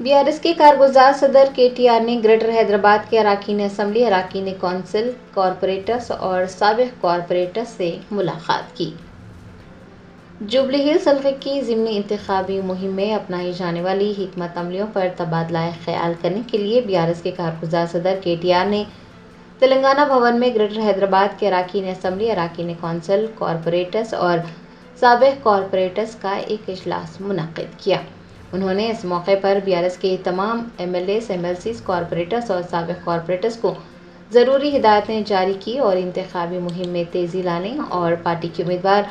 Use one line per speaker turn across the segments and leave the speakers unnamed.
BRS کے کارگزار صدر KTR نے گریٹر حیدرآباد کے اراکین اسمبلی، اراکین کونسل، کارپوریٹرز اور سابق کارپوریٹرز سے ملاقات کی۔ جوبلی ہلز حلقے کی ضمنی انتخابی مہم میں اپنائی جانے والی حکمت عملیوں پر تبادلہ خیال کرنے کے لیے BRS کے کارگزار صدر KTR نے تلنگانہ بھون میں گریٹر حیدرآباد کے اراکین اسمبلی، اراکین کونسل، کارپوریٹرز اور سابق کارپوریٹرز کا ایک اجلاس منعقد کیا۔ انہوں نے اس موقع پر BRS کے تمام MLAs، MLCs، کارپوریٹرز اور سابق کارپوریٹرز کو ضروری ہدایتیں جاری کی اور انتخابی مہم میں تیزی لانے اور پارٹی کی امیدوار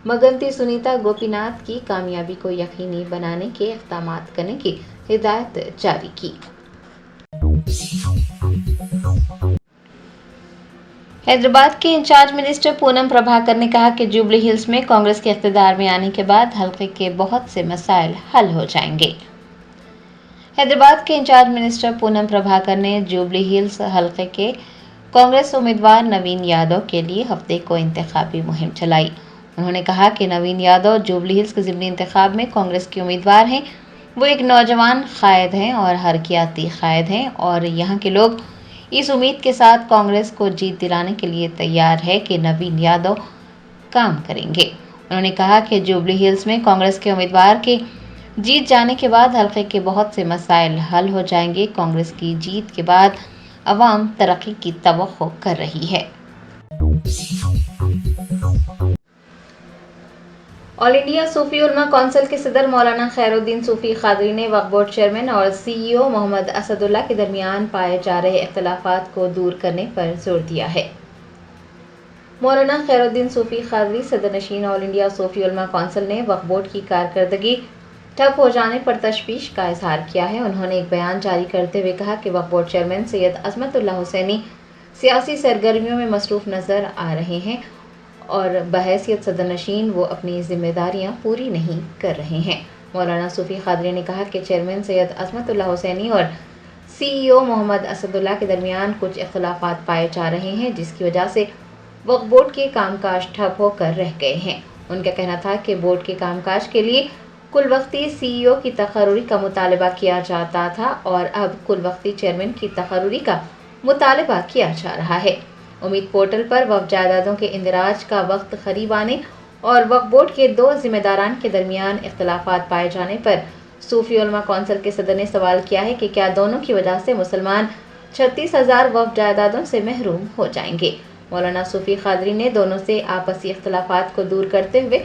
مگنتی سنیتا گوپی ناتھ کی کامیابی کو یقینی بنانے کے اقدامات کرنے کی ہدایت جاری کی۔ حیدرآباد کے انچارج منسٹر پونم پربھاکر نے کہا کہ جوبلی ہلز میں کانگریس کے اقتدار میں آنے کے بعد حلقے کے بہت سے مسائل حل ہو جائیں گے۔ حیدرآباد کے انچارج منسٹر پونم پربھاکر نے جوبلی ہلز حلقے کے کانگریس امیدوار نوین یادو کے لیے ہفتے کو انتخابی مہم چلائی۔ انہوں نے کہا کہ نوین یادو جوبلی ہلز کے ضمنی انتخاب میں کانگریس کے امیدوار ہیں۔ وہ ایک نوجوان قائد ہیں اور حرکیاتی قائد ہیں اور یہاں کے لوگ اس امید کے ساتھ کانگریس کو جیت دلانے کے لیے تیار ہے کہ نوین یادو کام کریں گے۔ انہوں نے کہا کہ جوبلی ہلز میں کانگریس کے امیدوار کے جیت جانے کے بعد حلقے کے بہت سے مسائل حل ہو جائیں گے۔ کانگریس کی جیت کے بعد عوام ترقی کی توقع کر رہی ہے۔ آل انڈیا صوفی علماء کونسل کے صدر مولانا خیر الدین صوفی قادری نے وقف بورڈ چیئرمین اور CEO محمد اسد اللہ کے درمیان پائے جا رہے اختلافات کو دور کرنے پر زور دیا ہے۔ مولانا خیر الدین صوفی قادری صدر نشین آل انڈیا صوفی علماء کونسل نے وقف بورڈ کی کارکردگی ٹھپ ہو جانے پر تشویش کا اظہار کیا ہے۔ انہوں نے ایک بیان جاری کرتے ہوئے کہا کہ وقف بورڈ چیئرمین سید عصمت اللہ حسینی سیاسی سرگرمیوں میں مصروف نظر آ رہے ہیں اور بحیثیت صدر نشین وہ اپنی ذمہ داریاں پوری نہیں کر رہے ہیں۔ مولانا صوفی قادری نے کہا کہ چیئرمین سید عصمت اللہ حسینی اور CEO محمد اسد اللہ کے درمیان کچھ اختلافات پائے جا رہے ہیں جس کی وجہ سے وقف بورڈ کے کام کاج ٹھپ ہو کر رہ گئے ہیں۔ ان کا کہنا تھا کہ بورڈ کے کام کاج کے لیے کل وقتی CEO کی تقرری کا مطالبہ کیا جاتا تھا اور اب کل وقتی چیئرمین کی تقرری کا مطالبہ کیا جا رہا ہے۔ امید پورٹل پر وقف جائیدادوں کے اندراج کا وقت قریب آنے اور وقف بورڈ کے دو ذمہ داران کے درمیان اختلافات پائے جانے پر صوفی علماء کونسل کے صدر نے سوال کیا ہے کہ کیا دونوں کی وجہ سے مسلمان 36,000 وقف جائیدادوں سے محروم ہو جائیں گے۔ مولانا صوفی قادری نے دونوں سے آپسی اختلافات کو دور کرتے ہوئے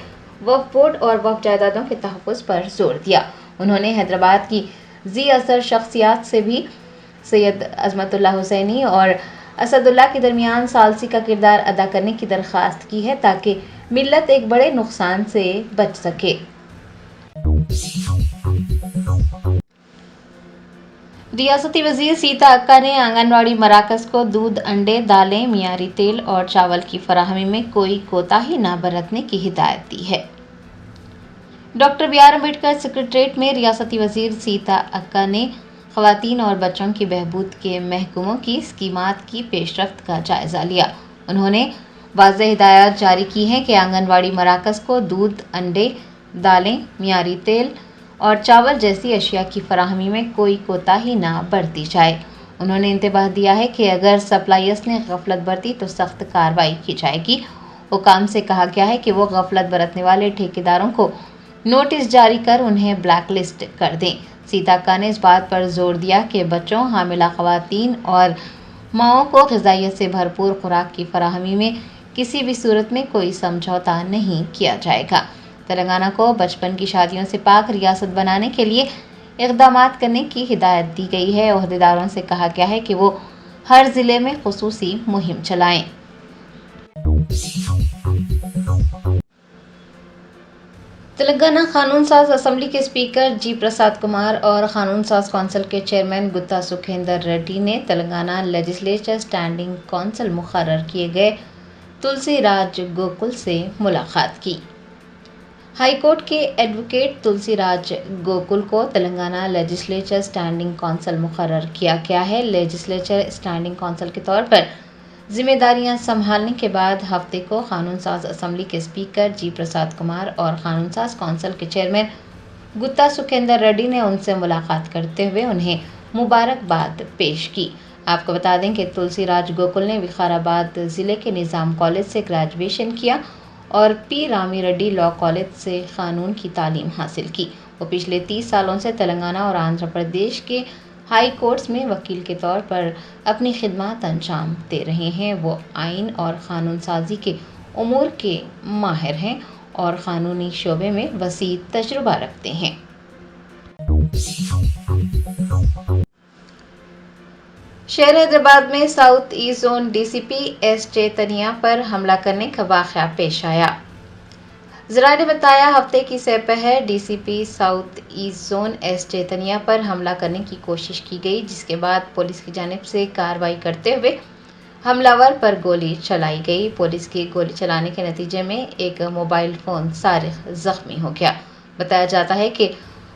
وقف بورڈ اور وقف جائیدادوں کے تحفظ پر زور دیا۔ انہوں نے حیدرآباد کی ذی اثر شخصیات سے بھی سید عصمت اللہ حسینی اور اسد اللہ کے درمیان ثالثی کا کردار ادا کرنے کی درخواست کی ہے تاکہ ملت ایک بڑے نقصان سے بچ سکے۔ ریاستی وزیر سیتا اکا نے آنگن واڑی مراکز کو دودھ، انڈے، دالیں، معیاری تیل اور چاول کی فراہمی میں کوئی کوتاہی نہ برتنے کی ہدایت دی ہے۔ Doctor B R Ambedkar secretariat میں ریاستی وزیر سیتا اکا نے خواتین اور بچوں کی بہبود کے محکموں کی اسکیمات کی پیش رفت کا جائزہ لیا۔ انہوں نے واضح ہدایات جاری کی ہیں کہ آنگن واڑی مراکز کو دودھ، انڈے، دالیں، معیاری تیل اور چاول جیسی اشیاء کی فراہمی میں کوئی کوتاہی نہ برتی جائے۔ انہوں نے انتباہ دیا ہے کہ اگر سپلائرز نے غفلت برتی تو سخت کارروائی کی جائے گی۔ حکام سے کہا گیا ہے کہ وہ غفلت برتنے والے ٹھیکیداروں کو نوٹس جاری کر انہیں بلیک لسٹ کر دیں۔ سیتا اکا نے اس بات پر زور دیا کہ بچوں، حاملہ خواتین اور ماؤں کو غذائیت سے بھرپور خوراک کی فراہمی میں کسی بھی صورت میں کوئی سمجھوتا نہیں کیا جائے گا۔ تلنگانہ کو بچپن کی شادیوں سے پاک ریاست بنانے کے لیے اقدامات کرنے کی ہدایت دی گئی ہے۔ عہدیداروں سے کہا گیا ہے کہ وہ ہر ضلع میں خصوصی مہم چلائیں۔ تلنگانہ قانون ساز اسمبلی کے اسپیکر جی پرساد کمار اور قانون ساز کونسل کے چیئرمین گتا سکھیندر ریڈی نے تلنگانہ لیجسلیچر اسٹینڈنگ کونسل مقرر کیے گئے تلسی راج گوکل سے ملاقات کی۔ ہائی کورٹ کے ایڈوکیٹ تلسی راج گوکل کو تلنگانہ لیجسلیچر اسٹینڈنگ کونسل مقرر کیا گیا ہے۔ لیجسلیچر اسٹینڈنگ کونسل کے طور پر ذمہ داریاں سنبھالنے کے بعد ہفتے کو قانون ساز اسمبلی کے اسپیکر جی پرساد کمار اور قانون ساز کونسل کے چیئرمین गुत्ता सुखेंदर रेड्डी ने उनसे मुलाकात करते हुए उन्हें मुबारकबाद पेश की। आपको बता दें कि तुलसीराज गोकुल ने विकाराबाद ज़िले के निज़ाम कॉलेज से ग्रेजुएशन किया और P Rami Reddy law college से कानून की तालीम हासिल की। वो पिछले 30 सालों से तेलंगाना और आंध्र प्रदेश के हाई कोर्ट्स में वकील के तौर पर अपनी खिदमत अंजाम दे रहे हैं। वो आइन और कानून साजी के उमूर के माहिर हैं और कानूनी शोबे में वसी तजुर्बा रखते हैं। शहर हैदराबाद में south east zone DCP S Chaitanya पर हमला करने का वाक़या पेश आया। ज़राए ने बताया, हफ्ते की दोपहर DCP south east zone S Chaitanya पर हमला करने की कोशिश की गई, जिसके बाद पुलिस की जानिब से कार्रवाई करते हुए हमलावर पर गोली चलाई गई। पुलिस की गोली चलाने के नतीजे में एक मोबाइल फ़ोन सारिक ज़ख्मी हो गया। बताया जाता है कि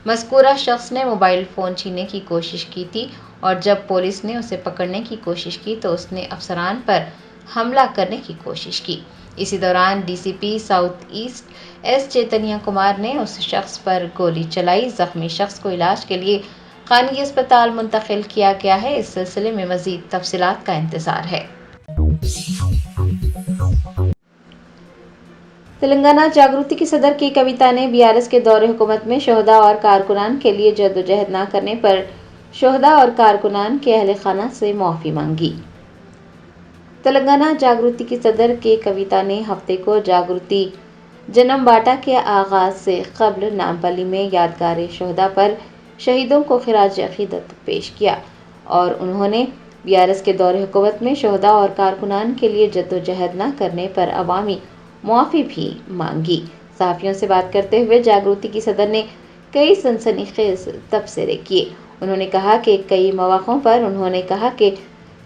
मज़कूरा शख्स ने मोबाइल फ़ोन छीनने की कोशिश की थी और जब पुलिस ने उसे पकड़ने की कोशिश की तो उसने अफसरान पर हमला करने की कोशिश की। इसी दौरान DCP south east S Chaitanya Kumar ने उस शख्स पर गोली चलाई। ज़ख्मी शख्स को इलाज के लिए खानगी अस्पताल मुंतकिल किया गया है। इस सिलसिले में मज़ीद तफसीलात का इंतज़ार है। तेलंगाना जागृति की सदर की कविता ने बीआरएस के दौरे हुकूमत में शोहदा और कारकुनान के लिए जद्दोजहद न करने पर शोहदा और कारकुनान के अहले खाना से माफ़ी मांगी। तेलंगाना जागृति की सदर के कविता ने हफ्ते को जागृति जन्म बाटा के आगाज से कबल नामपल्ली में यादगार शोहदा पर शहीदों को खिराज अकीदत पेश किया और उन्होंने बीआरएस के दौरे हुकूमत में शोहदा और कारकुनान के लिए जद्दोजहद न करने पर अवामी मुआफ़ी भी मांगी। सहाफ़ियों से बात करते हुए जागृति की सदर ने कई सनसनीखेज तबसरे किए। उन्होंने कहा कि कई मौक़ों पर उन्होंने कहा कि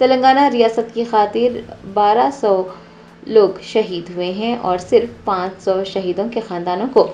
तेलंगाना रियासत की खातिर 1200 लोग शहीद हुए हैं और सिर्फ 500 शहीदों के ख़ानदानों को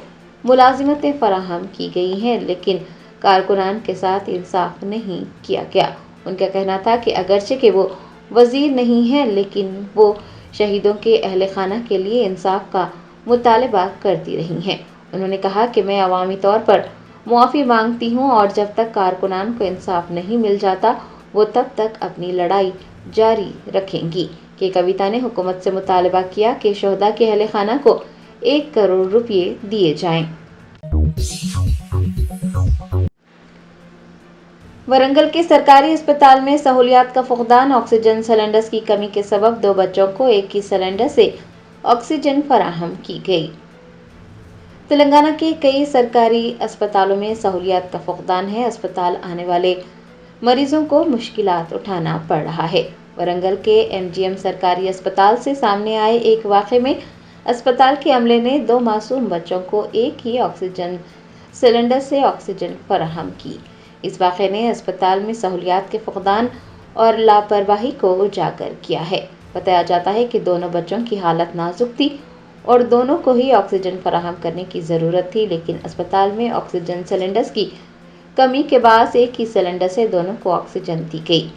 मुलाजिमतें फराहम की गई हैं, लेकिन कारकुनान के साथ इंसाफ नहीं किया गया। उनका कहना था कि अगरचे कि वो वज़ीर नहीं हैं, लेकिन वो शहीदों के अहले खाना के लिए इंसाफ का मुतालबा करती रही हैं। उन्होंने कहा कि मैं अवामी तौर पर मुआफ़ी मांगती हूँ और जब तक कारकुनान को इंसाफ नहीं मिल जाता वो तब तक अपनी लड़ाई जारी रखेंगी। कि कविता ने हुकूमत से मुतालबा किया कि शोहदा के अहले खाना को 1 करोड़ रुपये दिए जाएं। वरंगल के सरकारी अस्पताल में सहूलियात का फुकदान, ऑक्सीजन सिलेंडर्स की कमी के सबब 2 बच्चों को एक ही सिलेंडर से ऑक्सीजन फराहम की गई। तेलंगाना के कई सरकारी अस्पतालों में सहूलियात का फुकदान है। अस्पताल आने वाले मरीजों को मुश्किलात उठाना पड़ रहा है। वरंगल के एमजीएम सरकारी अस्पताल से सामने आए एक वाक़े में अस्पताल के अमले ने 2 मासूम बच्चों को एक ही ऑक्सीजन सिलेंडर से ऑक्सीजन फराहम की। इस वाक़े ने अस्पताल में सहूलियात के फुकदान और लापरवाही को उजागर किया है। बताया जाता है कि दोनों बच्चों की हालत नाजुक थी और दोनों को ही ऑक्सीजन फराहम करने की ज़रूरत थी, लेकिन अस्पताल में ऑक्सीजन सिलेंडर्स की कमी के बाद एक ही सिलेंडर से दोनों को ऑक्सीजन दी गई।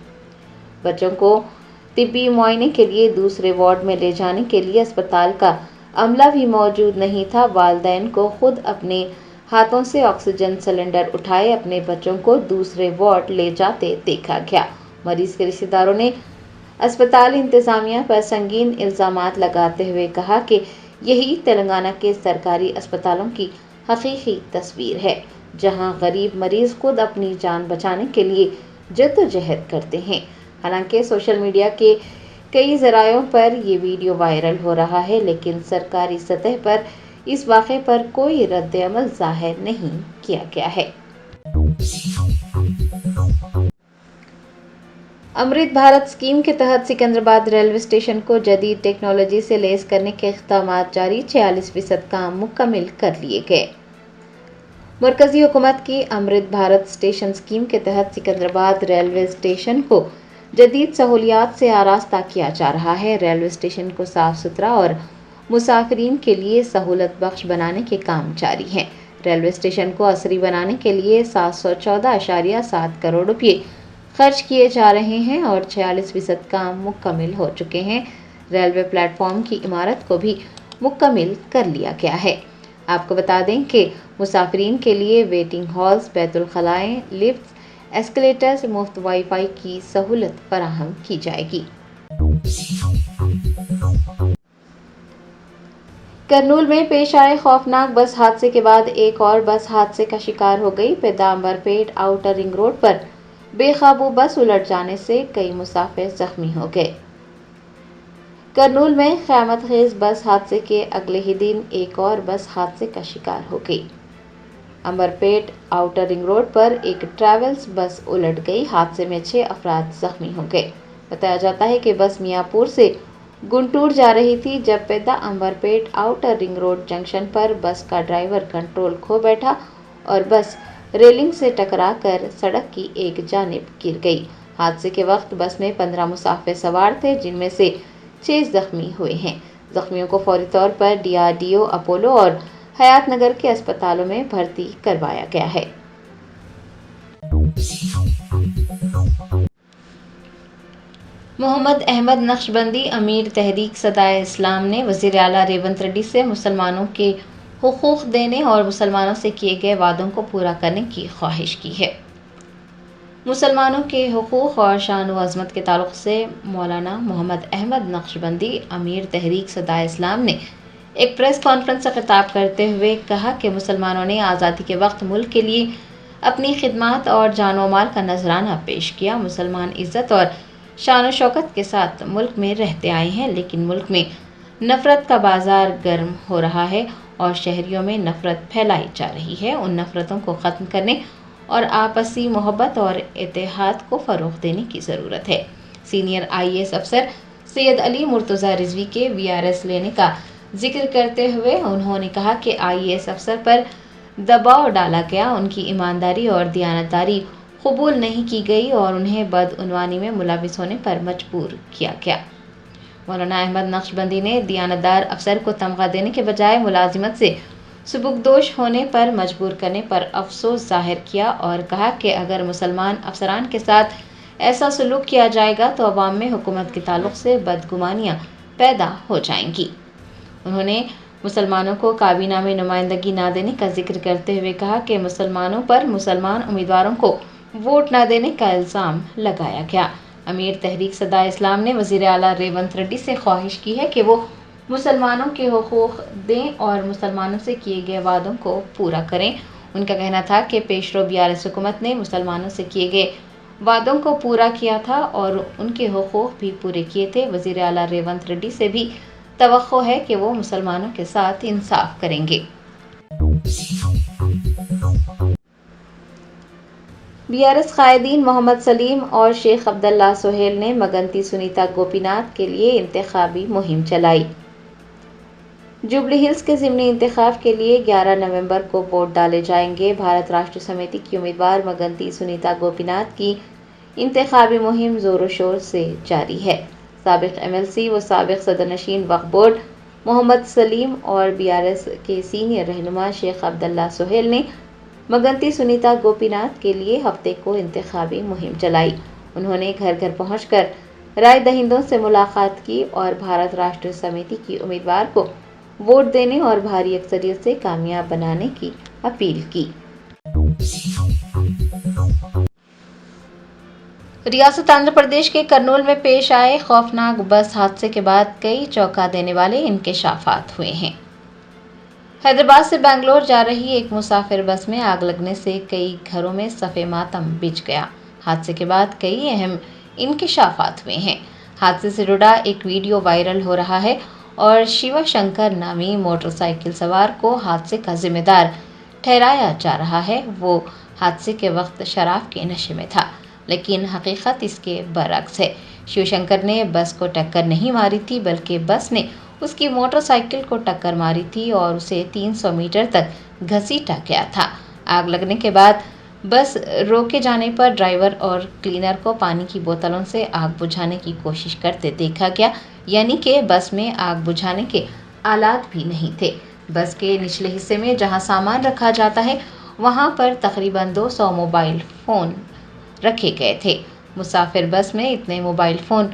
बच्चों को तिब्बी मुआयने के लिए दूसरे वार्ड में ले जाने के लिए अस्पताल का अमला भी मौजूद नहीं था। वालिदैन को खुद अपने हाथों से ऑक्सीजन सिलेंडर उठाए अपने बच्चों को दूसरे वार्ड ले जाते देखा गया। मरीज के रिश्तेदारों ने अस्पताल इंतजामिया पर संगीन इल्ज़ामात लगाते हुए कहा कि यही तेलंगाना के सरकारी अस्पतालों की हकीकी तस्वीर है, जहां गरीब मरीज खुद अपनी जान बचाने के लिए जद्दोजहद करते हैं। हालांकि सोशल मीडिया के कई ज़रायों पर ये वीडियो वायरल हो रहा है, लेकिन सरकारी सतह पर इस वाक़े पर कोई रद्द-ए-अमल ज़ाहिर नहीं किया गया है। अमृत भारत स्कीम के तहत सिकंदराबाद रेलवे स्टेशन को जदीद टेक्नोलॉजी से लैस करने के इक़दामात जारी, 46% काम मुकम्मल कर लिए गए। मरकज़ी हुकूमत की अमृत भारत स्टेशन स्कीम के तहत सिकंदराबाद रेलवे स्टेशन को जदीद सहूलियात से आरास्ता किया जा रहा है। रेलवे स्टेशन को साफ़ सुथरा और मुसाफिरीन के लिए सहूलत बख्श बनाने के काम जारी हैं। रेलवे स्टेशन को असरी बनाने के लिए 714.7 करोड़ रुपये खर्च किए जा रहे हैं और 46% काम मुकम्मल हो चुके हैं। रेलवे प्लेटफॉर्म की इमारत को भी मुकम्मल कर लिया गया है। آپ کو بتا دیں کہ مسافرین کے لیے ویٹنگ ہالز، بیت الخلائیں، لفٹس، ایسکلیٹرز، مفت وائی فائی کی سہولت فراہم کی جائے گی۔ کرنول میں پیش آئے خوفناک بس حادثے کے بعد ایک اور بس حادثے کا شکار ہو گئی۔ پیدامبرپیٹ آؤٹر رنگ روڈ پر بے قابو بس الٹ جانے سے کئی مسافر زخمی ہو گئے۔ کرنول میں قیامت خیز بس حادثے کے اگلے ہی دن ایک اور بس حادثے کا شکار ہو گئی۔ امبرپیٹ آؤٹر رنگ روڈ پر ایک ٹریولز بس الٹ گئی۔ حادثے میں 6 افراد زخمی ہو گئے۔ بتایا جاتا ہے کہ بس میاں پور سے گنٹور جا رہی تھی جب پیدا امبرپیٹ آؤٹر رنگ روڈ جنکشن پر بس کا ڈرائیور کنٹرول کھو بیٹھا اور بس ریلنگ سے ٹکرا کر سڑک کی ایک جانب گر گئی۔ حادثے کے وقت بس میں 15 مسافر سوار تھے جن میں سے 6 زخمی ہوئے ہیں۔ زخمیوں کو فوری طور پر DRDO اپولو اور حیات نگر کے اسپتالوں میں بھرتی کروایا گیا ہے۔ محمد احمد نقشبندی امیر تحریک صدائے اسلام نے وزیر اعلیٰ ریونت ریڈی سے مسلمانوں کے حقوق دینے اور مسلمانوں سے کیے گئے وعدوں کو پورا کرنے کی خواہش کی ہے۔ مسلمانوں کے حقوق اور شان و عظمت کے تعلق سے مولانا محمد احمد نقشبندی امیر تحریک صدائے اسلام نے ایک پریس کانفرنس سے خطاب کرتے ہوئے کہا کہ مسلمانوں نے آزادی کے وقت ملک کے لیے اپنی خدمات اور جان و مال کا نذرانہ پیش کیا۔ مسلمان عزت اور شان و شوکت کے ساتھ ملک میں رہتے آئے ہیں، لیکن ملک میں نفرت کا بازار گرم ہو رہا ہے اور شہریوں میں نفرت پھیلائی جا رہی ہے۔ ان نفرتوں کو ختم کرنے اور آپسی محبت اور اتحاد کو فروغ دینے کی ضرورت ہے۔ سینئر IAS افسر سید علی مرتضیٰ رضوی کے VRS لینے کا ذکر کرتے ہوئے انہوں نے کہا کہ IAS افسر پر دباؤ ڈالا گیا، ان کی ایمانداری اور دیانتداری قبول نہیں کی گئی اور انہیں بدعنوانی میں ملوث ہونے پر مجبور کیا گیا۔ مولانا احمد نقشبندی نے دیانتدار افسر کو تمغہ دینے کے بجائے ملازمت سے سبکدوش ہونے پر مجبور کرنے پر افسوس ظاہر کیا اور کہا کہ اگر مسلمان افسران کے ساتھ ایسا سلوک کیا جائے گا تو عوام میں حکومت کے تعلق سے بدگمانیاں پیدا ہو جائیں گی۔ انہوں نے مسلمانوں کو کابینہ میں نمائندگی نہ دینے کا ذکر کرتے ہوئے کہا کہ مسلمانوں پر مسلمان امیدواروں کو ووٹ نہ دینے کا الزام لگایا گیا۔ امیر تحریک صدائے اسلام نے وزیر اعلیٰ ریونت ریڈی سے خواہش کی ہے کہ وہ مسلمانوں کے حقوق دیں اور مسلمانوں سے کیے گئے وعدوں کو پورا کریں۔ ان کا کہنا تھا کہ پیشرو BRS حکومت نے مسلمانوں سے کیے گئے وعدوں کو پورا کیا تھا اور ان کے حقوق بھی پورے کیے تھے۔ وزیر اعلیٰ ریونت ریڈی سے بھی توقع ہے کہ وہ مسلمانوں کے ساتھ انصاف کریں گے۔ BRS قائدین محمد سلیم اور شیخ عبداللہ سہیل نے مگنتی سنیتا گوپی ناتھ کے لیے انتخابی مہم چلائی۔ جوبلی ہلز کے ضمنی انتخاب کے لیے 11 نومبر کو ووٹ ڈالے جائیں گے۔ بھارت راشٹر سمیتی کی امیدوار مگنتی سنیتا گوپی ناتھ کی انتخابی مہم زور و شور سے جاری ہے۔ سابق MLC و سابق صدر نشین وقف بورڈ محمد سلیم اور BRS کے سینئر رہنما شیخ عبداللہ سہیل نے مگنتی سنیتا گوپی ناتھ کے لیے ہفتے کو انتخابی مہم چلائی۔ انہوں نے گھر گھر پہنچ کر رائے دہندوں سے ملاقات کی اور بھارت راشٹر سمیتی کی امیدوار کو ووٹ دینے اور بھاری اکثریت سے کامیاب بنانے کی اپیل کی۔ ریاست آندھرا پردیش کے کرنول میں پیش آئے خوفناک بس حادثے کے بعد کئی چونکا دینے والے انکشافات ہوئے ہیں۔ حیدرآباد سے بنگلور جا رہی ایک مسافر بس میں آگ لگنے سے کئی گھروں میں صف ماتم بچھ گیا۔ حادثے کے بعد کئی اہم انکشافات ہوئے ہیں۔ حادثے سے جڑا ایک ویڈیو وائرل ہو رہا ہے اور شیوا شنکر نامی موٹر سائیکل سوار کو حادثے کا ذمہ دار ٹھہرایا جا رہا ہے۔ وہ حادثے کے وقت شراب کے نشے میں تھا، لیکن حقیقت اس کے برعکس ہے۔ شیو شنکر نے بس کو ٹکر نہیں ماری تھی بلکہ بس نے اس کی موٹر سائیکل کو ٹکر ماری تھی اور اسے 300 میٹر تک گھسیٹا گیا تھا۔ آگ لگنے کے بعد بس روکے جانے پر ڈرائیور اور کلینر کو پانی کی بوتلوں سے آگ بجھانے کی کوشش کرتے دیکھا گیا، یعنی کہ بس میں آگ بجھانے کے آلات بھی نہیں تھے۔ بس کے نچلے حصے میں جہاں سامان رکھا جاتا ہے وہاں پر تقریباً 200 موبائل فون رکھے گئے تھے۔ مسافر بس میں اتنے موبائل فون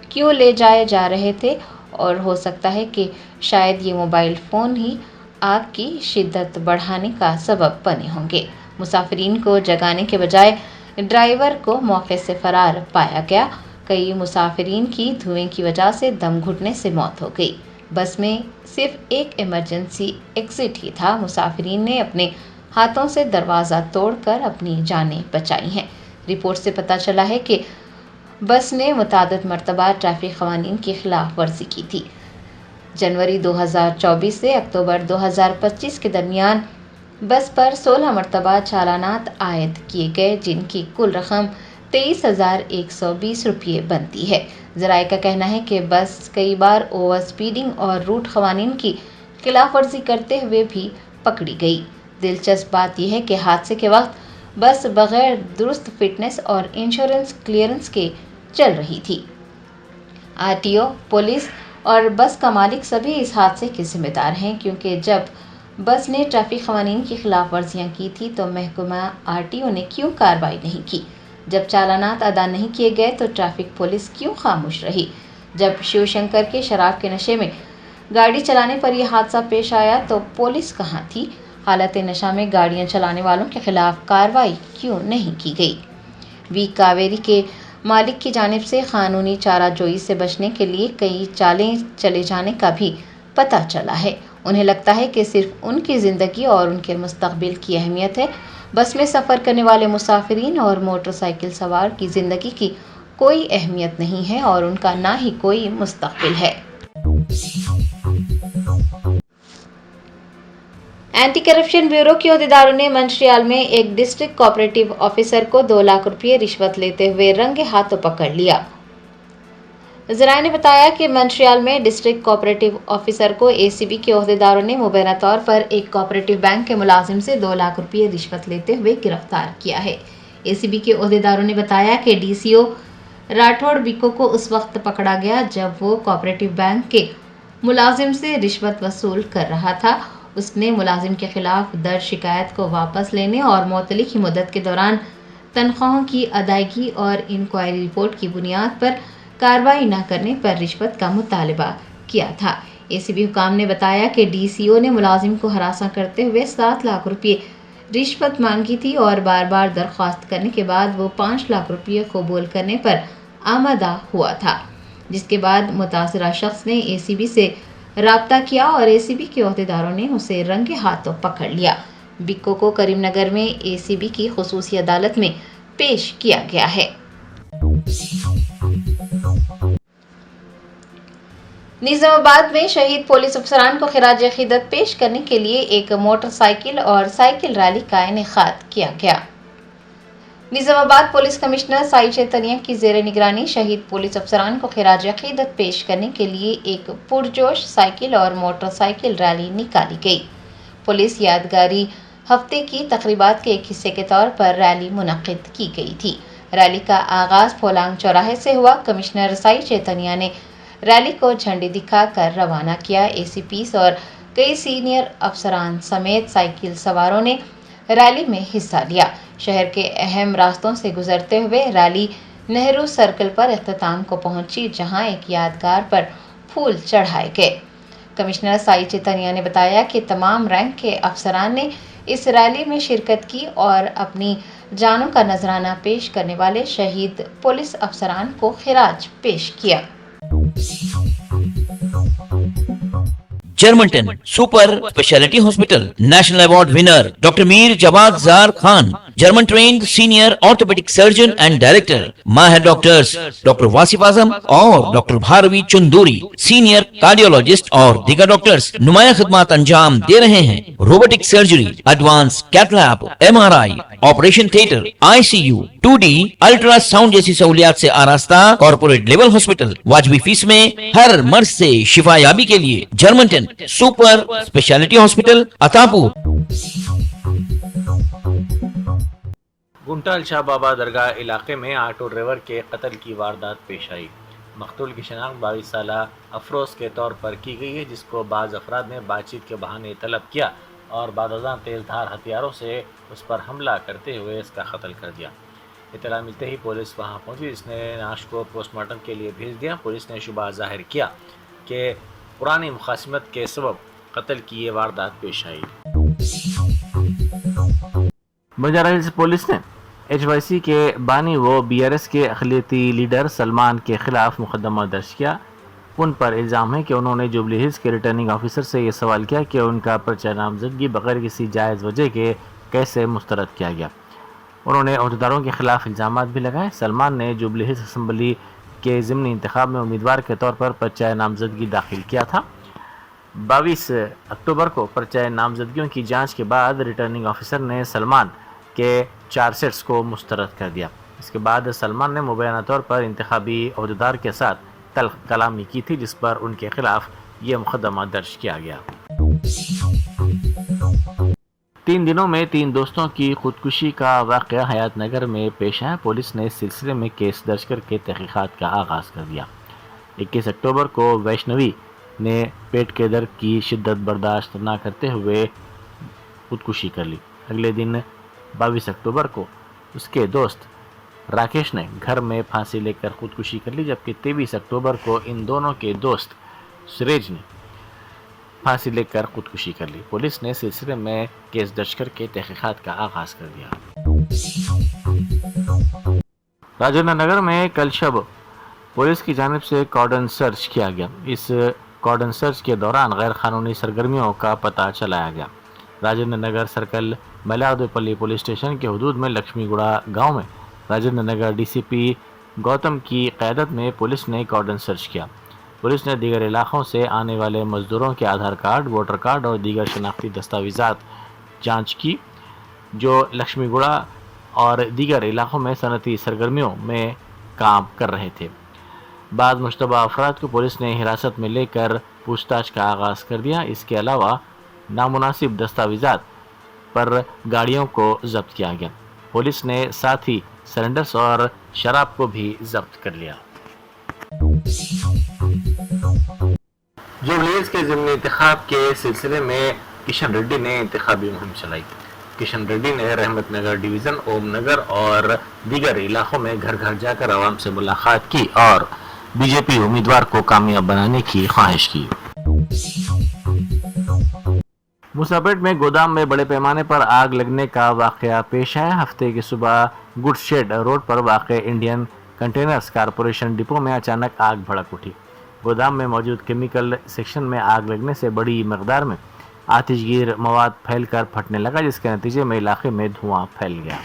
کیوں لے جائے جا رہے تھے اور ہو سکتا ہے کہ شاید یہ موبائل فون ہی आग की शिद्दत बढ़ाने का सबब बने होंगे। मुसाफिरीन को जगाने के बजाय ड्राइवर को मौके से फरार पाया गया। कई मुसाफिरीन की धुएं की वजह से दम घुटने से मौत हो गई। बस में सिर्फ एक इमरजेंसी एग्जिट ही था। मुसाफिरीन ने अपने हाथों से दरवाज़ा तोड़कर अपनी जानें बचाई हैं। रिपोर्ट से पता चला है कि बस ने मुतादिद मरतबा ट्रैफिक क़वानीन की खिलाफ वर्जी की थी। जनवरी 2024 से अक्टूबर 2025 के दरमियान बस पर 16 मरतबा चालानात आयद किए गए, जिनकी कुल रकम 23,120 रुपये बनती है। ज़राए का कहना है कि बस कई बार ओवर स्पीडिंग और रूट क़वानीन की खिलाफ वर्जी करते हुए भी पकड़ी गई। दिलचस्प बात यह है कि हादसे के वक्त बस बगैर दुरुस्त फिटनेस और इंश्योरेंस क्लियरेंस के चल रही थी। आरटीओ, पुलिस और बस का मालिक सभी इस हादसे के जिम्मेदार हैं, क्योंकि जब बस ने ट्रैफिक क़वानीन की खिलाफ वर्जियाँ की थी तो महकमा आरटीओ ने क्यों कार्रवाई नहीं की? जब चालानात अदा नहीं किए गए तो ट्रैफिक पुलिस क्यों खामोश रही? जब शिवशंकर के शराब के नशे में गाड़ी चलाने पर यह हादसा पेश आया तो पुलिस कहाँ थी? हालत नशा में गाड़ियाँ चलाने वालों के खिलाफ कार्रवाई क्यों नहीं की गई? वी कावेरी के मालिक की जानिब से कानूनी चाराजोई से बचने के लिए कई चालें चले जाने का भी पता चला है। उन्हें लगता है कि सिर्फ उनकी ज़िंदगी और उनके मुस्तकबिल की अहमियत है। बस में सफ़र करने वाले मुसाफिरीन और मोटरसाइकिल सवार की ज़िंदगी की कोई अहमियत नहीं है और उनका ना ही कोई मुस्तकबिल है। एंटी करप्शन ब्यूरो के अहदेदारों ने मंचियाल में एक डिस्ट्रिक्ट कोऑपरेटिव ऑफिसर को 2 लाख रुपये रिश्वत लेते हुए रंगे हाथों पकड़ लिया। ज़राए ने बताया कि मंचियाल में डिस्ट्रिक्ट कोऑपरेटिव ऑफिसर को एसीबी के अहदेदारों ने मुबैना तौर पर एक कोऑपरेटिव बैंक के मुलाजिम से 2 लाख रुपये रिश्वत लेते हुए गिरफ्तार किया है। एसीबी के अहदेदारों ने बताया कि डीसीओ राठौड़ बिको को उस वक्त पकड़ा गया जब वो कोऑपरेटिव बैंक के मुलाजिम से रिश्वत वसूल कर रहा था। उसने मुलाजिम के खिलाफ दर्ज शिकायत को वापस लेने और मुअत्तली की मुद्दत के दौरान तनख्वाहों की अदायगी और इंक्वायरी रिपोर्ट की बुनियाद पर कार्रवाई न करने पर रिश्वत का मुतालबा किया था। एसीबी हुकाम ने बताया कि डीसीओ ने मुलाजिम को हरासा करते हुए 7 लाख रुपये रिश्वत मांगी थी और बार बार दरख्वास्त करने के बाद वो 5 लाख रुपये कबूल करने पर आमादा हुआ था, जिसके बाद मुतासरा शख्स ने एसीबी से राब्ता किया और एसीबी के अहदेदारों ने उसे रंगे हाथों पकड़ लिया। बिक्को को करीमनगर में एसीबी की खुसूसी अदालत में पेश किया गया है। निजामाबाद में शहीद पुलिस अफसरान को खिराज अकीदत पेश करने के लिए एक मोटरसाइकिल और साइकिल रैली का इनेकाद किया गया। निजामाबाद पुलिस कमिश्नर साई चैतन्या की ज़ेर निगरानी शहीद पुलिस अफसरान को खिराज अकीदत पेश करने के लिए एक पुरजोश साइकिल और मोटरसाइकिल रैली निकाली गई। पुलिस यादगारी हफ्ते की तकरीबात के एक हिस्से के तौर पर रैली मुनक्किद की गई थी। रैली का आगाज फोलांग चौराहे से हुआ। कमिश्नर साई चैतन्या ने रैली को झंडी दिखाकर रवाना किया। एसीपीस और कई सीनियर अफसरान समेत साइकिल सवारों ने रैली में हिस्सा लिया। शहर के अहम रास्तों से गुजरते हुए रैली नेहरू सर्कल पर इख्तिताम को पहुंची, जहां एक यादगार पर फूल चढ़ाए गए। कमिश्नर साई चैतन्या ने बताया कि तमाम रैंक के अफसरान ने इस रैली में शिरकत की और अपनी जानों का नजराना पेश करने वाले शहीद पुलिस अफसरान को खिराज पेश किया।
Germanten super speciality hospital national award winner doctor Mir Jawad Zar Khan, German trained senior orthopaedic surgeon and director, माहिर डॉक्टर्स डॉक्टर वासिफ आजम और doctor Bharavi Chanduri, senior cardiologist और दीगर डॉक्टर्स नुमाया खिदमत अंजाम दे रहे हैं। Robotic surgery, advance cath lab, MRI, operation theatre, ICU, 2D ultrasound जैसी सहूलियात से आरास्ता कॉर्पोरेट लेवल हॉस्पिटल। वाजबी फीस में हर मर्ज से शिफायाबी के लिए Germanton super speciality hospital, Attapur.
Guntal Shah Baba दरगाह इलाके में ऑटो ड्राइवर के कत्ल की वारदात पेश आई। मकतूल की शनाख्त 22 साला अफरोज के तौर पर की गई है, जिसको बाज़ अफराद ने बातचीत के बहाने तलब किया और बादअज़ां तेज़धार हथियारों से उस पर हमला करते हुए इसका कत्ल कर दिया। इत्तला मिलते ही पुलिस वहां पहुंची, जिसने लाश को पोस्टमार्टम के लिए भेज दिया। पुलिस ने शुबा ज़ाहिर किया कि पुरानी मुखासिमत के सबब قتل کی یہ واردات پیش آئی۔ بنجارہ ہلز پولیس نے HYC کے بانی و BRS کے اقلیتی لیڈر سلمان کے خلاف مقدمہ درج کیا۔ ان پر الزام ہے کہ انہوں نے جوبلی ہلز کے ریٹرننگ آفیسر سے یہ سوال کیا کہ ان کا پرچہ نامزدگی بغیر کسی جائز وجہ کے کیسے مسترد کیا گیا۔ انہوں نے عہدیداروں کے خلاف الزامات بھی لگائے۔ سلمان نے جوبلی ہلز اسمبلی کے ضمنی انتخاب میں امیدوار کے طور پر پرچہ نامزدگی داخل کیا تھا۔ 22 اکتوبر کو پرچہ نامزدگیوں کی جانچ کے بعد ریٹرننگ آفیسر نے سلمان کے 4 سیٹس کو مسترد کر دیا۔ اس کے بعد سلمان نے مبینہ طور پر انتخابی عہدیدار کے ساتھ تلخ کلامی کی تھی، جس پر ان کے خلاف یہ مقدمہ درج کیا گیا۔ 3 دنوں میں 3 دوستوں کی خودکشی کا واقعہ حیات نگر میں پیش آیا۔ پولیس نے اس سلسلے میں کیس درج کر کے تحقیقات کا آغاز کر دیا۔ 21 اکتوبر کو ویشنوی نے پیٹ کے درد کی شدت برداشت نہ کرتے ہوئے خودکشی کر لی۔ اگلے دن 22 اکتوبر کو اس کے دوست راکیش نے گھر میں پھانسی لے کر خودکشی کر لی، جبکہ 23 اکتوبر کو ان دونوں کے دوست سریج نے پھانسی لے کر خودکشی کر لی۔ پولیس نے سلسلے میں کیس درج کر کے تحقیقات کا آغاز کر دیا۔ راجندر نگر میں کل شب پولیس کی جانب سے کارڈن سرچ کیا گیا۔ اس کارڈن سرچ کے دوران غیر قانونی سرگرمیوں کا پتہ چلایا گیا۔ Rajendra Nagar circle Mailardevpally police station کے حدود میں لکشمی گڑا گاؤں میں راجندر نگر DCP گوتم کی قیادت میں پولیس نے کارڈن سرچ کیا۔ پولیس نے دیگر علاقوں سے آنے والے مزدوروں کے آدھار کارڈ، ووٹر کارڈ اور دیگر شناختی دستاویزات جانچ کی، جو لکشمی گڑا اور دیگر علاقوں میں صنعتی سرگرمیوں میں کام کر رہے تھے۔ بعد مشتبہ افراد کو پولیس نے حراست میں لے کر پوچھ تاچھ کا آغاز کر دیا۔ اس کے علاوہ نامناسب دستاویزات پر گاڑیوں کو ضبط کیا گیا۔ پولیس نے ساتھ ہی سلنڈرز اور شراب کو بھی ضبط کر لیا۔ جوبلی ہلز کے ضمنی انتخاب کے سلسلے میں کشن ریڈی نے انتخابی مہم چلائی۔ کشن ریڈی نے رحمت نگر ڈویژن، اوم نگر اور دیگر علاقوں میں گھر گھر جا کر عوام سے ملاقات کی اور BJP امیدوار کو کامیاب بنانے کی خواہش کی۔ موسیٰ پیٹ میں گودام میں بڑے پیمانے پر آگ لگنے کا واقعہ پیش آیا۔ ہفتے کی صبح گڈ شیڈ روڈ پر واقع انڈین کنٹینرز کارپوریشن ڈپو میں اچانک آگ بھڑک اٹھی۔ گودام میں موجود کیمیکل سیکشن میں آگ لگنے سے بڑی مقدار میں آتش گیر مواد پھیل کر پھٹنے لگا، جس کے نتیجے میں علاقے میں دھواں پھیل گیا۔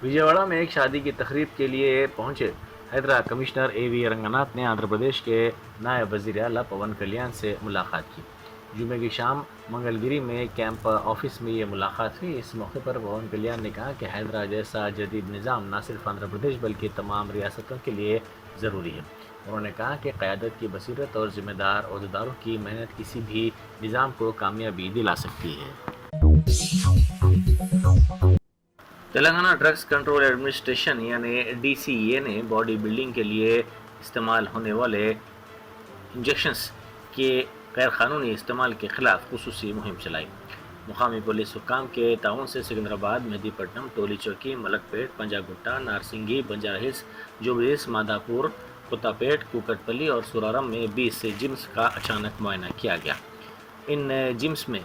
وجے واڑہ میں ایک شادی کی تقریب کے لیے پہنچے حیدرآباد کمشنر AV رنگناتھ نے آندھرا پردیش کے نائب وزیر اعلیٰ پون کلیان سے ملاقات کی۔ جمعے کی شام منگل گری میں کیمپ آفس میں یہ ملاقات ہوئی۔ اس موقع پر پون کلیان نے کہا کہ حیدرآباد جیسا جدید نظام نہ صرف آندھرا پردیش بلکہ تمام ریاستوں کے لیے ضروری ہے۔ انہوں نے کہا کہ قیادت کی بصیرت اور ذمہ دار عہدیداروں کی محنت کسی بھی نظام کو کامیابی دلا سکتی ہے۔ تلنگانہ ڈرگس کنٹرول ایڈمنسٹریشن یعنی DCA نے باڈی بلڈنگ کے لیے استعمال ہونے والے انجیکشنز کے غیر قانونی استعمال کے خلاف خصوصی مہم چلائی۔ مقامی پولیس حکام کے تعاون سے سکندرآباد، مہدی پٹنم، ٹولی چوکی، ملک پیٹ، پنجا گٹا، نارسنگی، بنجارہ ہلز، جوبلی ہلز، مادھا پور، کتا پیٹ، کوکٹ پلی اور سورارم میں 20 جمز کا اچانک معائنہ کیا گیا۔ ان جمز میں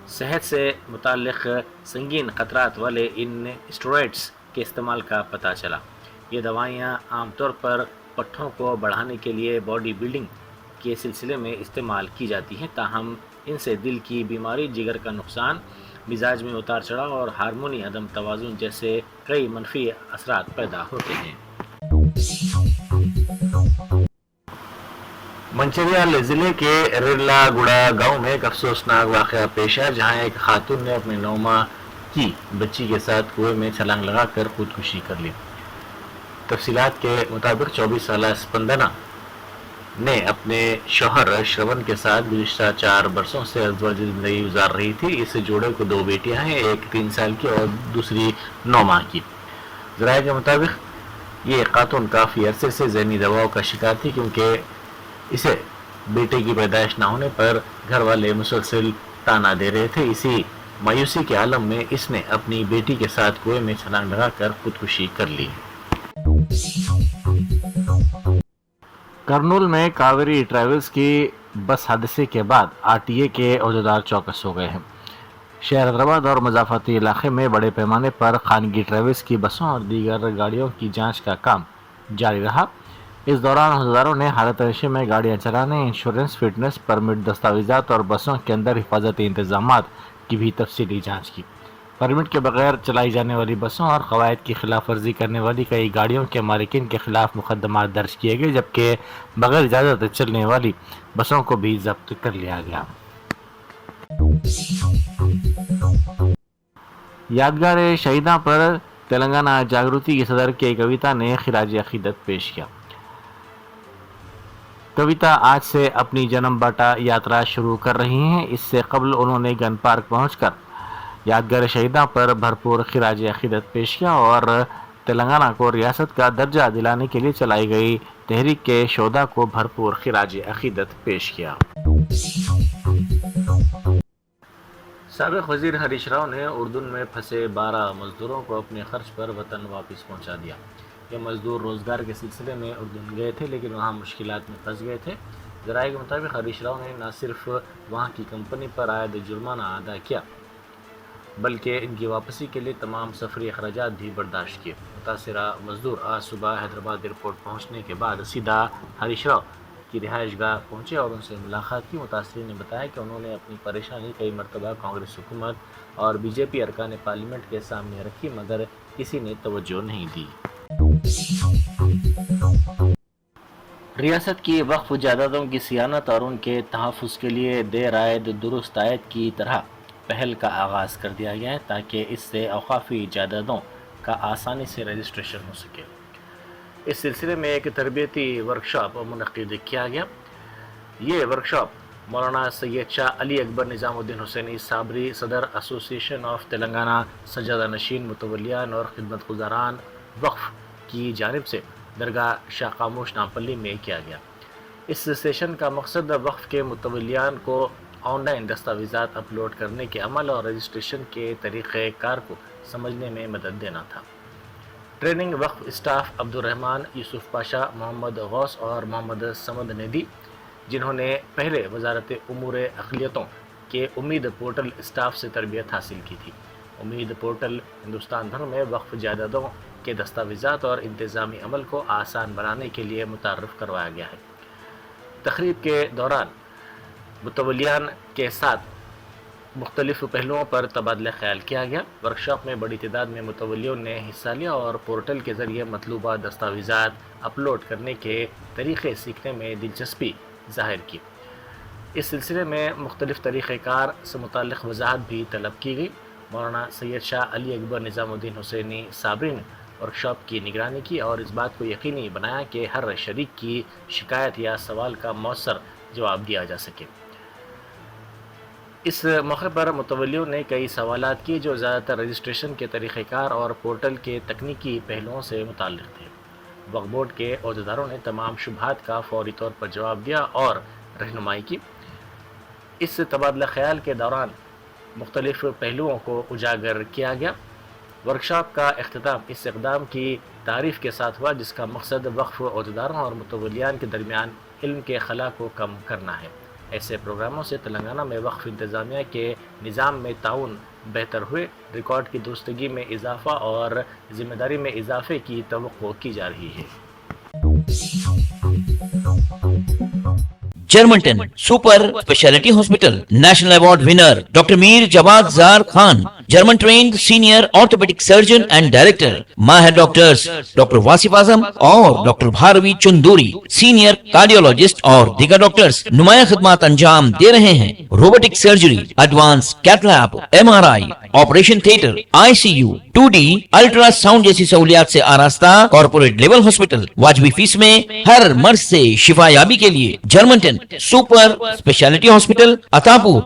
صحت سے متعلق سنگین خطرات والے ان اسٹیرائڈز کے استعمال کا پتہ چلا۔ یہ دوائیاں عام طور پر پٹھوں کو بڑھانے کے لیے باڈی بلڈنگ کے سلسلے میں استعمال کی جاتی ہیں، تاہم ان سے دل کی بیماری، جگر کا نقصان، مزاج میں اتار چڑھاؤ اور ہارمونی عدم توازن جیسے کئی منفی اثرات پیدا ہوتے ہیں۔ منچریال ضلع کے ریلا گڑا گاؤں میں ایک افسوسناک واقعہ پیش آیا، جہاں ایک خاتون نے اپنے 9 ماہ کی بچی کے ساتھ کنویں میں چھلانگ لگا کر خودکشی کر لی۔ تفصیلات کے مطابق 24 سالہ اسپندنا نے اپنے شوہر شرون کے ساتھ گزشتہ 4 برسوں سے ازدواجی زندگی گزار رہی تھی۔ اس جوڑے کو 2 بیٹیاں ہیں، ایک 3 سال کی اور دوسری 9 ماہ کی۔ ذرائع کے مطابق یہ خاتون کافی عرصے سے ذہنی دباؤ کا شکار تھی، کیونکہ اسے بیٹے کی پیدائش نہ ہونے پر گھر والے مسلسل تانا دے رہے تھے۔ اسی مایوسی کے عالم میں اس نے اپنی بیٹی کے ساتھ کنویں میں چھلانگ لگا کر خودکشی کر لی۔ करनूल में कावेरी ट्रैवल्स की बस हादसे के बाद आरटीए के अहदेदार चौकस हो गए हैं। शहर हैदराबाद और मजाफती इलाके में बड़े पैमाने पर खानगी ट्रैवल्स की बसों और दीगर गाड़ियों की जांच का काम जारी रहा। इस दौरान अहदेदारों ने हालत नशे में गाड़ियां चलाने, इंश्योरेंस, फिटनेस, परमिट, दस्तावेजात और बसों के अंदर हिफाजती इंतजामात की भी तफसीली जाँच की। परमिट के बगैर चलाई जाने वाली बसों और कवायद की खिलाफ वर्जी करने वाली कई गाड़ियों के मालिकिन के खिलाफ मुकदमा दर्ज किए गए, जबकि बगैर इजाज़त चलने वाली बसों को भी जब्त कर लिया गया। यादगार शहीदा पर तेलंगाना जागृति की सदर के कविता ने खिराज अकीदत पेश किया। कविता आज से अपनी जन्म बाटा यात्रा शुरू कर रही हैं। इससे कबल उन्होंने गन पार्क पहुंचकर यादगार शहीदा पर भरपूर खिराज अकीदत पेश किया और तेलंगाना को रियासत का दर्जा दिलाने के लिए चलाई गई तहरीक के शोधा को भरपूर खिराज अकीदत पेश किया। साबिक वजीर हरीश राव ने उर्दून में फंसे 12 मजदूरों को अपने खर्च पर वतन वापस पहुंचा दिया। ये मजदूर रोजगार के सिलसिले में उर्दून गए थे, लेकिन वहां मुश्किलात में फंस गए थे। जराये के मुताबिक हरीश राव ने न सिर्फ वहां की कंपनी पर आयद जुर्माना अदा किया, बल्कि इनकी वापसी के लिए तमाम सफरी अखराजात भी बर्दाश्त किए। मुतासरा मजदूर आज सुबह हैदराबाद एयरपोर्ट पहुंचने के बाद सीधा हरीश राव की रिहाइश गाह पहुँचे और उनसे मुलाकात की। मुतासरीन ने बताया कि उन्होंने अपनी परेशानी कई मरतबा कांग्रेस हुकूमत और बीजेपी अरकान पार्लियामेंट के सामने रखी, मगर किसी ने तवज्जो नहीं दी। रियासत की वक्फ जायदादों की सियानत और उनके तहफ़्फ़ुज़ के लिए देर आयद दुरुस्त आयत की तरह पहल का आगाज़ कर दिया गया है, ताकि इससे औक़ाफ़ी जायदादों का आसानी से रजिस्ट्रेशन हो सके। इस सिलसिले में एक तरबियती वर्कशॉप मुनक़्क़िद किया गया। ये वर्कशॉप मौलाना सैयद शाह अली अकबर निज़ामुद्दीन हुसैनी साबरी, सदर एसोसिएशन ऑफ तेलंगाना सज्जादा नशीन मुतवल्लियान और खिदमत गुज़ारान वक्फ की जानिब से दरगाह शाह खामोश नामपल्ली में किया गया। इस सेशन का मकसद वक्फ के मुतवल्लियान को ऑनलाइन दस्तावेज़ात अपलोड करने के अमल और रजिस्ट्रेशन के तरीक़ेकार को समझने में मदद देना था। ट्रेनिंग वक्फ स्टाफ अब्दुर्रहमान, यूसुफ पाशा, मोहम्मद गौस और मोहम्मद समद ने दी, जिन्होंने पहले वजारत उमूर अक़लियतों के उम्मीद पोर्टल स्टाफ से तरबियत हासिल की थी। उम्मीद पोर्टल हिंदुस्तान भर में वक्फ जायदादों के दस्तावेज़ात और इंतज़ामी अमल को आसान बनाने के लिए मुतारफ़ करवाया गया है। तक़रीब के दौरान मुतवल्लियान के साथ मुख्तलिफ़ पहलुओं पर तबादला ख्याल किया गया। वर्कशॉप में बड़ी तादाद में मुतवल्लियों ने हिस्सा लिया और पोर्टल के ज़रिए मतलूबा दस्तावेज़ात अपलोड करने के तरीक़े सीखने में दिलचस्पी ज़ाहिर की। इस सिलसिले में मुख्तलिफ़ तरीक़ेकार से मुताल्लिक़ वज़ाहत भी तलब की गई। मौलाना सैयद शाह अली अकबर निज़ामुद्दीन हुसैनी साबरी ने वर्कशॉप की निगरानी की और इस बात को यकीनी बनाया कि हर शरीक की शिकायत या सवाल का मौसर जवाब दिया जा सके। इस मौके पर मुतवल्लियों ने कई सवालात किए जो ज़्यादातर रजिस्ट्रेशन के तरीक़ेकार और पोर्टल के तकनीकी पहलुओं से मुताल्लिक़ थे। वक्फ बोर्ड के अहदेदारों ने तमाम शुबहात का फौरी तौर पर जवाब दिया और रहनुमाई की। इस तबादला ख्याल के दौरान मुख्तलिफ़ पहलुओं को उजागर किया गया। वर्कशॉप का इख्तिताम इस इक़दाम की तारीफ़ के साथ हुआ, जिसका मकसद वक्फ अहदेदारों और मुतवल्लियान के दरमियान इल्म के खला को कम करना है। ऐसे प्रोग्रामों से तेलंगाना में वक्फ इंतज़ामिया के निज़ाम में ताउन बेहतर हुए, रिकॉर्ड की दुरुस्तगी में इजाफ़ा और ज़िम्मेदारी में इजाफ़े की तवक्को की जा रही है।
Germanten super speciality hospital national award winner doctor Mir Jawad Zar Khan, German trained senior orthopaedic surgeon and director, माहिर डॉक्टर्स डॉक्टर वासिफ आजम और doctor Bharavi Chanduri, senior cardiologist और दीगर डॉक्टर्स नुमाया खिदमत अंजाम दे रहे हैं। Robotic surgery, advance cath lab, MRI, operation theatre, ICU, 2D ultrasound जैसी सहूलियात से आरास्ता कॉर्पोरेट लेवल हॉस्पिटल। वाजबी फीस में हर मर्ज से शिफायाबी के लिए Germanton super speciality hospital, Attapur.